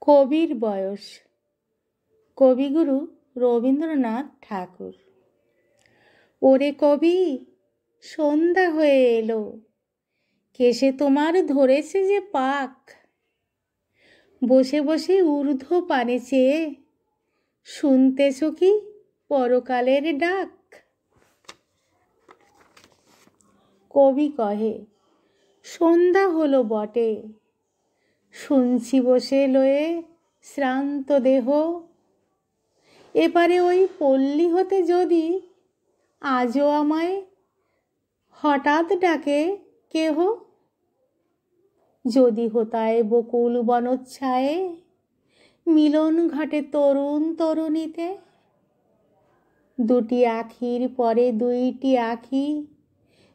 কবির বয়স। কবিগুরু রবীন্দ্রনাথ ঠাকুর। ওরে কবি, সন্ধ্যা হয়ে এলো, কেশে তোমার ধরেছে যে পাক। বসে বসে ঊর্ধ্ব পানে চেয়ে শুনতেছ কি পরকালের ডাক। কবি কহে, সন্ধ্যা হলো বটে, শুনছি বসে লয়ে শ্রান্ত দেহ। এপারে ওই পল্লী হতে যদি আজও আমায় হঠাৎ ডাকে কেহ। যদি হোতায় বকুল বনচ্ছায়ে মিলন ঘটে তরুণ তরুণীতে। দুটি আখির পরে দুইটি আখি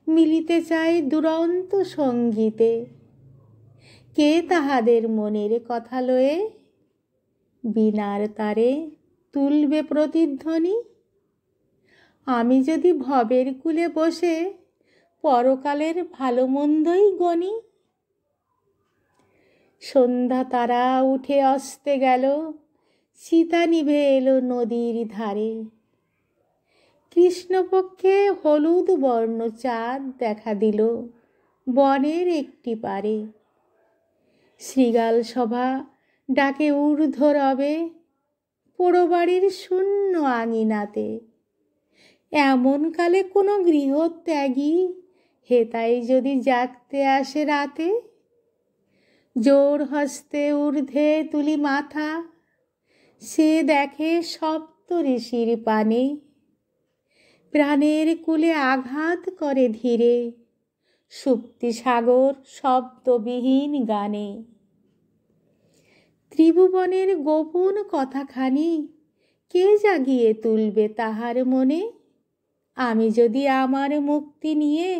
মিলিতে চায় দুরন্ত সঙ্গীতে। কে তাহাদের মনের কথা লয়ে বীণার তারে তুলবে প্রতিধ্বনি। আমি যদি ভবের কূলে বসে পরকালের ভালো মন্দই গণি। সন্ধ্যা তারা উঠে অস্তে গেল, চিতা নিভে এলো নদীর ধারে। কৃষ্ণপক্ষে হলুদ বর্ণ চাঁদ দেখা দিল বনের একটি পারে। শৃগাল সভা ডাকে ঊর্ধ্ব রবে পোড়ো বাড়ির শূন্য আঙিনাতে। এমন কালে কোনো গৃহত্যাগী হেতাই যদি জাগতে আসে রাতে। জোর হস্তে ঊর্ধ্বে তুলি মাথা, সে দেখে সপ্ত ঋষির পানে। প্রাণের কূলে আঘাত করে ধীরে সুপ্তি সাগর শব্দবিহীন গানে। ত্রিভুবনের গোপন কথাখানি কে জাগিয়ে তুলবে তাহার মনে। আমি যদি আমার মুক্তি নিয়ে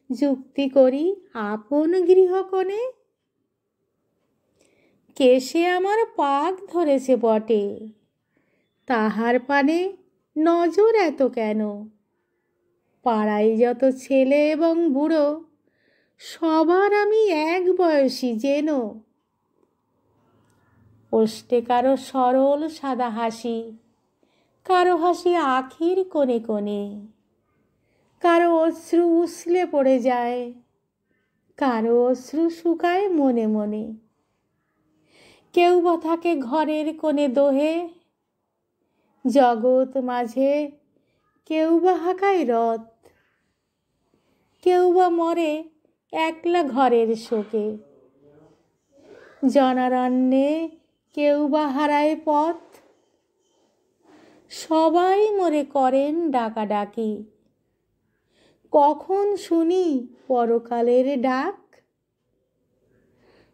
যুক্তি করি আপন গৃহকোণে। কেশে আমার পাক ধরেছে বটে, তাহার পানে নজর এত কেন। পাড়ায় যত ছেলে এবং বুড়ো সবার আমি এক বয়সী যেন। ওষ্ঠে কারো সরল সাদা হাসি, কারো হাসি আখির কোণে কোণে। কারো অশ্রু উছলে পড়ে যায়, কারো অশ্রু শুকায় মনে মনে। কেউ বা থাকে ঘরের কোণে দোহে জগৎ মাঝে, কেউ বা হাঁকায় রথ। কেউ বা মরে একলা ঘরের শোকে, জনারণ্যে কেউ বা হারায় পথ। সবাই মোরে করেন ডাকাডাকি, কখন শুনি পরকালের ডাক।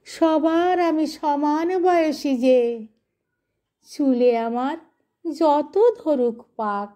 সবার আমি সমান বয়সী যে, চুলে আমার যত ধরুক পাক।